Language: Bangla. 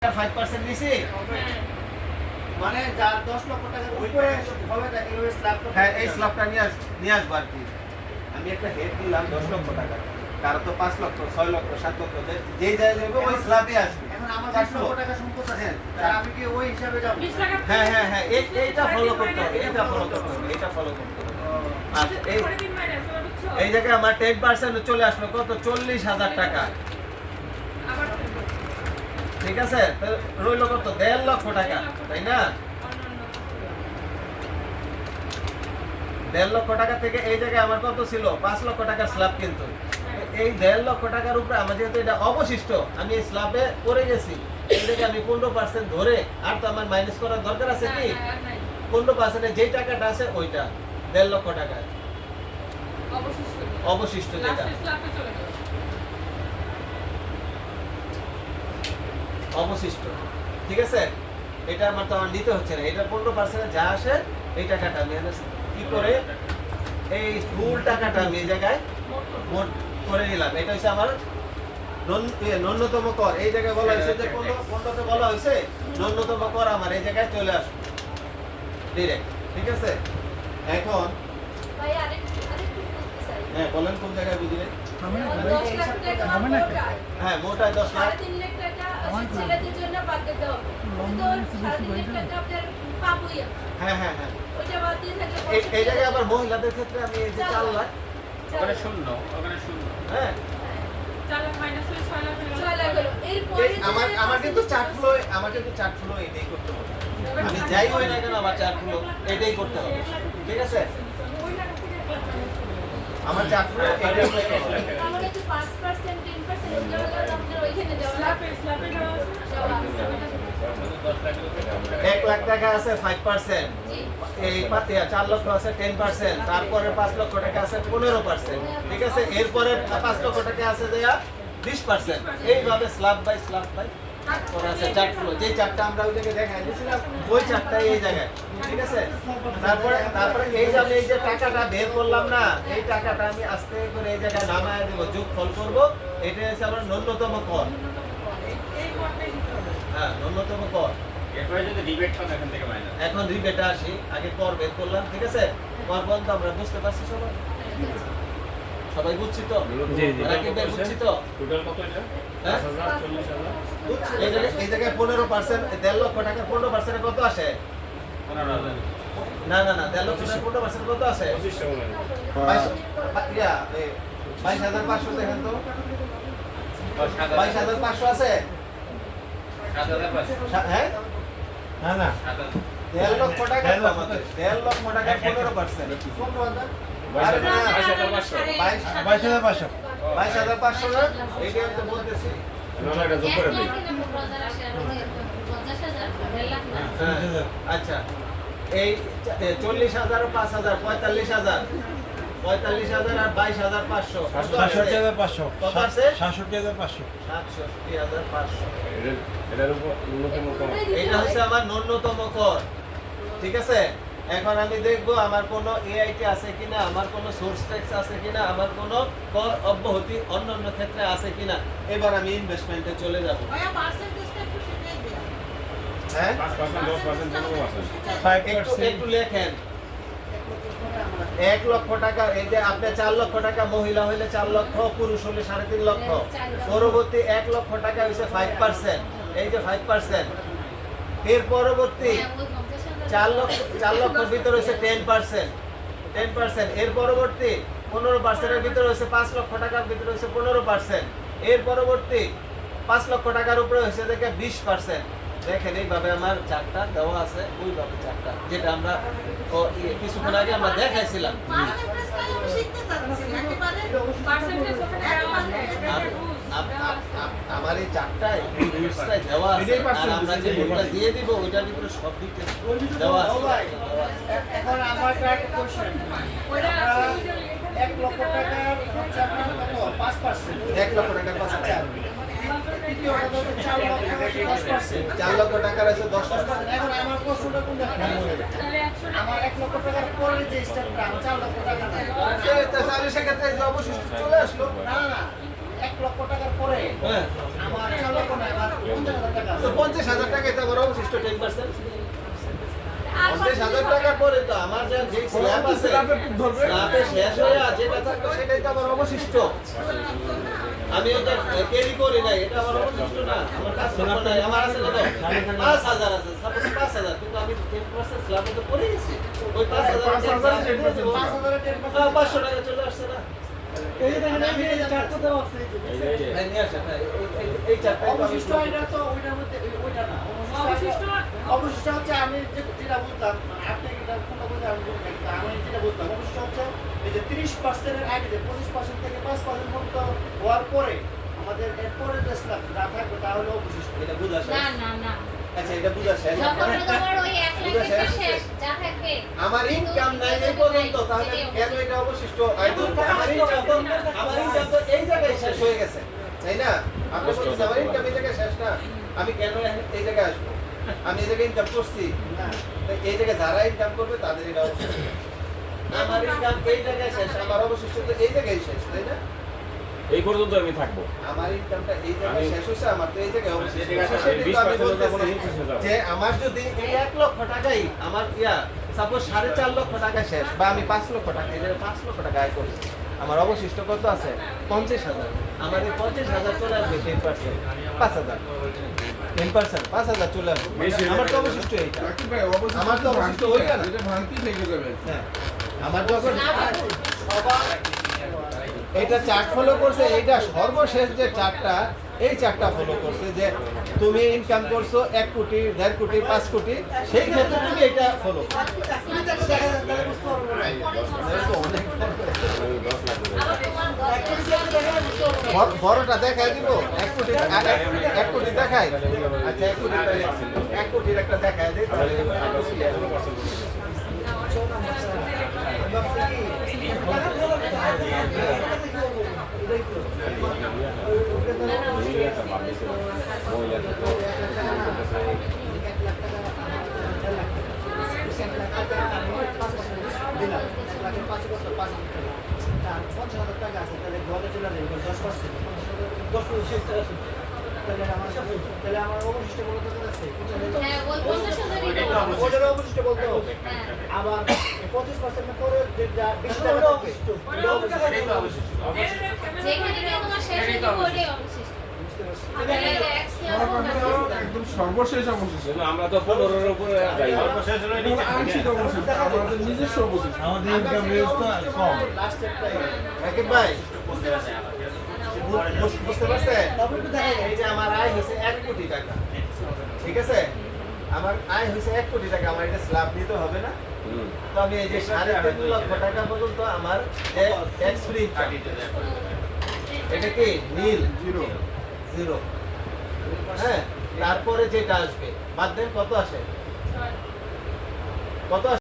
5% নিছি মানে যার 10 লক্ষ টাকার উপরে হবে তাকে ওই স্ল্যাবটা হ্যাঁ এই স্ল্যাবটা নিয়ে আসবো আর কি। আমি একটা হেড দিলাম 10 লক্ষ টাকা, কারো তো 5 লক্ষ 6 লক্ষ 7 লক্ষ যেই জায়গায় যাবে ওই স্ল্যাবই আসবে। এখন আমার 20 লক্ষ টাকা সম্পদ আছে, তাহলে আমি কি ওই হিসাবে যাব? হ্যাঁ হ্যাঁ হ্যাঁ এইটা ফলো করতে হবে, এইটা ফলো করতে হবে, এইটা ফলো করতে হবে। আচ্ছা এই জায়গায় আমার 10% চলে আসলো কত? 40,000 টাকা। ঠিক আছে, তো রইল কত? 1.5 লক্ষ টাকা, তাই না? 1.5 লক্ষ টাকা থেকে এই জায়গায় আমার কত ছিল? 5 লক্ষ টাকার স্ল্যাব। কিন্তু এই 1.5 লক্ষ টাকার উপরে আমার যেহেতু এটা অবশিষ্ট, আমি এই স্ল্যাবে পড়ে গেছি, এই জায়গায় আমি 15% ধরে আর তো আমার মাইনাস করার দরকার আছে কি? 15% যেই টাকাটা আছে ওইটা 1.5 লক্ষ টাকা অবশিষ্ট যেটা অবশিষ্ট, ঠিক আছে? এটা আমার তো আমার নিতে হচ্ছে না, এটা 15% যা আসে এই টাকাটা আমি কি করে এই ফুল টাকাটা আমি এই জায়গায় মোট করে নিলাম। এটা হচ্ছে আমার ন্যূনতম কর। এই জায়গায় বলা হয়েছে যে 15তে বলা হয়েছে ন্যূনতম কর আমার এই জায়গায় চলে আসবে ডিরেক্ট, ঠিক আছে? এখন ভাই আরেকটু বলতে চাই। হ্যাঁ বলেন কোন জায়গায় বুঝলেন? 10 লাখ টাকা মোটায়। হ্যাঁ মোটায় 10 লাখ। 3.5 লাখ টাকা ছেলেদের জন্য বাদ দিতে হবে। তো 3.5 লাখ টাকা আপনার পাবই। হ্যাঁ হ্যাঁ হ্যাঁ ওইটা বাদ দিয়ে থাকলে এই জায়গায় আবার মহিলাদের ক্ষেত্রে আমি এই যে 4 লাখ ওখানে শূন্য হ্যাঁ 4 লাখ মাইনাস করে 6 লাখ হলো। 6 লাখ হলো। এরপরে আমার কিন্তু চার্ট ফ্লো এটাই করতে হবে। আমি যাই হই না কেন আমার চার্ট ফ্লো এটাই করতে হবে, ঠিক আছে? ওই টাকা থেকে 1 লাখ আমার চার্ট ফ্লো এটাই করতে হবে। আমরা যে 5% 10% ওগুলো হলো আপনার ওইখানে দেওয়া স্ল্যাপে দেওয়া আছে। 1 লাখ টাকা আছে 5%, জি। এই 4 লক্ষ আছে 10%, তারপরে 5 লক্ষ টাকা আছে 15%, ঠিক আছে? এরপরে 5 লক্ষ টাকা আছে দেয়া 20%। এইভাবে স্ল্যাব বাই করা আছে চার্ট ফ্লো। যে চার্টটা আমরা ওই জায়গায় দেখাই দিয়েছিলাম ওই চার্টটাই এই জায়গায়, ঠিক আছে? তারপরে এই যে আমি এই যে টাকাটা বের করলাম না, এই টাকাটা আমি আস্তে করে এই জায়গায় নামায় দেব, যোগফল করব। এটা হচ্ছে আমার ন্যূনতম কর। এই কোয়ার্টাই দিতে হবে। হ্যাঁ ন্যূনতম কর। এরপরে যদি রিবেট পান এখান থেকে মাইনাস এখন রিবেটে আসি, আগে কর বের করলাম, ঠিক আছে? কর বন্ধ আমরা বুঝতে পারছি সবাই বুঝছি তো? জি, জি। রাকিব ভাই বুঝছি তো? টোটাল কত এটা? হ্যাঁ? 50,000 40,000 এই জায়গায় 15%, 1.5 লক্ষ টাকার 15% কত আসে? 15,000 না 1.5 লক্ষ টাকার 15% কত আসে? 25 মনে হয় 22,500 দেখেন তো, 7,000 22,500 আছে? 7,500 হ্যাঁ না না 1.5 লক্ষ টাকা তো আমাদের, 1.5 লক্ষ টাকা 15%। 22,500 22,500 22,500 না? এইটা আমি তো বলতেছি। না এটা যোগ করে দিই হ্যাঁ, আচ্ছা এই 40,000 ও 5,000 45,000 আর 22,500 67,500 কত আছে? 67,500 67,500। এটার উপর ন্যূনতম কম এটা হচ্ছে আমার ন্যূনতম কর, ঠিক আছে? এখন আমি দেখবো আমার কোনো এআইটি আছে কিনা, আমার কোনো সোর্স ট্যাক্স আছে কিনা, আমার কোনো কর অব্যাহতি অন্যান্য ক্ষেত্রে আছে কিনা। এবার আমি ইনভেস্টমেন্টে চলে যাব। হ্যাঁ 5% 10% কোনো আছে 5% একটু লেখেন। 1 লক্ষ টাকা, এই যে আপনি 4 লক্ষ টাকা, মহিলা হইলে 4 লক্ষ, পুরুষ হলে 3.5 লক্ষ। পরবর্তী 1 লক্ষ টাকা হচ্ছে 5%, এই যে 5%। এর পরবর্তী 4 লক্ষের ভিতরে হচ্ছে 10%। এর পরবর্তী 15% এর ভিতরে হচ্ছে 5 লক্ষ টাকার ভিতরে হচ্ছে 15%। এর পরবর্তী 5 লক্ষ টাকার উপরে হচ্ছে দেখে 20%। দেখেন এইভাবে আমার চারটা দেওয়া আছে, ওইভাবে চারটা যেটা আমরা কিছুক্ষণ আগে আমরা দেখাইছিলাম। পার্সেন্টেজ ওখানে দেওয়া আছে। আমার এই চারটায় রুলসটাই দেওয়া আছে, আর আমরা যে রুলটা দিয়ে দিব ওইটার ভিতরে সব ডিটেইলস দেওয়া আছে। এখন আমার একটা কোশ্চেন, ওটা আছে 1 লক্ষ টাকার হচ্ছে আপনার কত 5%, 1 লক্ষ টাকার পাঁচ হাজার। তৃতীয় কথা হচ্ছে 4 লক্ষ টাকার 10%। 4 লক্ষ টাকার আছে 10%। এখন আমার প্রশ্নটা কোন জায়গায়? তাহলে 100 আমার 1 লক্ষ টাকার পরে যে স্টেপটা, আমার 4 লক্ষ টাকা নাই। তাহলে সেক্ষেত্রে এই যে অবশিষ্ট চলে আসলো। না 1 লক্ষ টাকার পরে হ্যাঁ আমার 4 লক্ষ না, আমার 50,000 টাকা আছে। তো 50,000 টাকা এটা আমার অবশিষ্ট 10%। আর 50,000 টাকার পরে তো আমার যে স্ল্যাব আছে স্ল্যাবে শেষ হয়ে যেটা থাকবে সেটাই তো আমার অবশিষ্ট। আমি এটা ক্যারি করি নাই, এটা আমার অবশিষ্ট না, আমার কাজ করবো নাই, আমার আছে কত 5,000 আছে, সাপোজ 5,000, কিন্তু আমি 10% স্ল্যাবে তো পড়ে গেছি, ওই 5,000 5,000 এর 10%। 500 টাকা চলে আসছে না। এই যে, ভাই নিয়ে আসেন, ভাই, এই চারটা অবশিষ্ট এটা তো ওইটার মধ্যে ওইটা না। অবশিষ্ট হচ্ছে আমি যেটা বুঝলাম, আপনি এটা কোনটা বুঝলেন আমি বুঝি নাই, কিন্তু আমি যেটা বুঝলাম অবশিষ্ট হচ্ছে এই যে 30% এর আগে যে 25% থেকে 5% মুক্ত হওয়ার পরে আমাদের এরপরে যে স্ল্যাব যা থাকবে তা হলো অবশিষ্ট। এটা বুঝা শেষ। না না না আচ্ছা এটা বুঝা শেষ। যখন তোমার ওই 1 লাখ টাকা শেষ যা থাকবে আমার ইনকাম নাই এই পর্যন্ত, তাহলে কেন এটা অবশিষ্ট? আমার ইনকাম তো এই জায়গায় শেষ হয়ে গেছে, তাই না? আপনি বলছেন আমার ইনকাম এই জায়গায় শেষ না, আমি কেন এই জায়গায় আসবো? আমি এই জায়গায় ইনকাম করছি, না তাই এই জায়গায় যারা ইনকাম করবে তাদের এটা অবশিষ্ট। আমার ইনকাম এই জায়গায় শেষ, আমার অবশিষ্ট তো এই জায়গায় শেষ, তাই না? এই পর্যন্ত আমি থাকবো। আমার ইনকামটা এই জায়গায় শেষ হচ্ছে, আমার তো এই জায়গায় অবশিষ্ট। এই জায়গায় সেটাই তো আমি 20% বলতেছি যাবো। যে আমার যদি এই 1 লক্ষ টাকাই আমার সাপোজ 4.5 লক্ষ টাকা শেষ, বা আমি 5 লক্ষ টাকা, এই যে 5 লক্ষ টাকা আয় করছি, আমার অবশিষ্ট কত আছে? 50,000। আমার এই 50,000 চলে আসবে 10%, 5,000, 10%, 5,000 চলে আসবে। বেশি হয়ে আমার তো যাবে। অবশিষ্ট এইটা। আমার তো অবশিষ্ট ওইটা না। হ্যাঁ। আমার যখন এইটা চার্ট ফলো করছে, এইটা সর্বশেষ যে চার্টটা, এই চার্টটা ফলো করছে যে তুমি ইনকাম করছো 1 কোটি, 1.5 কোটি, 5 কোটি, সেই ক্ষেত্রে তুমি এটা ফলো করো। আমি 10 লাখ আবার তোমার 10 বড়টা দেখায় দিব, 1 কোটি, 1 কোটি দেখায়। আচ্ছা 1 কোটি, 1 কোটির একটা দেখায় দিই তাহলে। দিলাম 1 লাখের 5 কত 5,000 টাকা। তার 50,000 টাকা আছে, তাহলে ঘরে চলে যাবে 10%। 10% তাহলে আমার অবশিষ্ট বলতে কত আছে? হ্যাঁ ওই 50,000 ই তো ওটার অবশিষ্ট বলতে হবে। হ্যাঁ আবার 25% পরে যে যা বেশি টাকা থাকবে, যেখানে গিয়ে তোমার শেষ হয়ে যাবে ওইটাই অবশিষ্ট বুঝতে পারছি। আমাদের এক্সেল একদম সর্বশেষ অবশিষ্ট কিন্তু আমরা তো 15 এর উপরে যাই। এটা আংশিক অবশিষ্ট আমাদের নিজস্ব অবশিষ্ট। আমাদের ইনকাম রেট তো কম। লাস্টেরটাই রাকিব ভাই, বুঝতে পারছেন? তারপর একটু দেখা যায় এই যে আমার আয় হয়েছে 1 কোটি টাকা, ঠিক আছে? আমার আয় হয়েছে 1 কোটি টাকা, আমার এটা স্ল্যাব দিতে হবে না? হুম। তো আমি এই যে 3.5 লক্ষ টাকা পর্যন্ত আমার ট্যাক্স ফ্রি, এটা কি নীল জিরো। হ্যাঁ, তারপরে যেটা আসবে বাদ দেন কত আসে? কত আসে?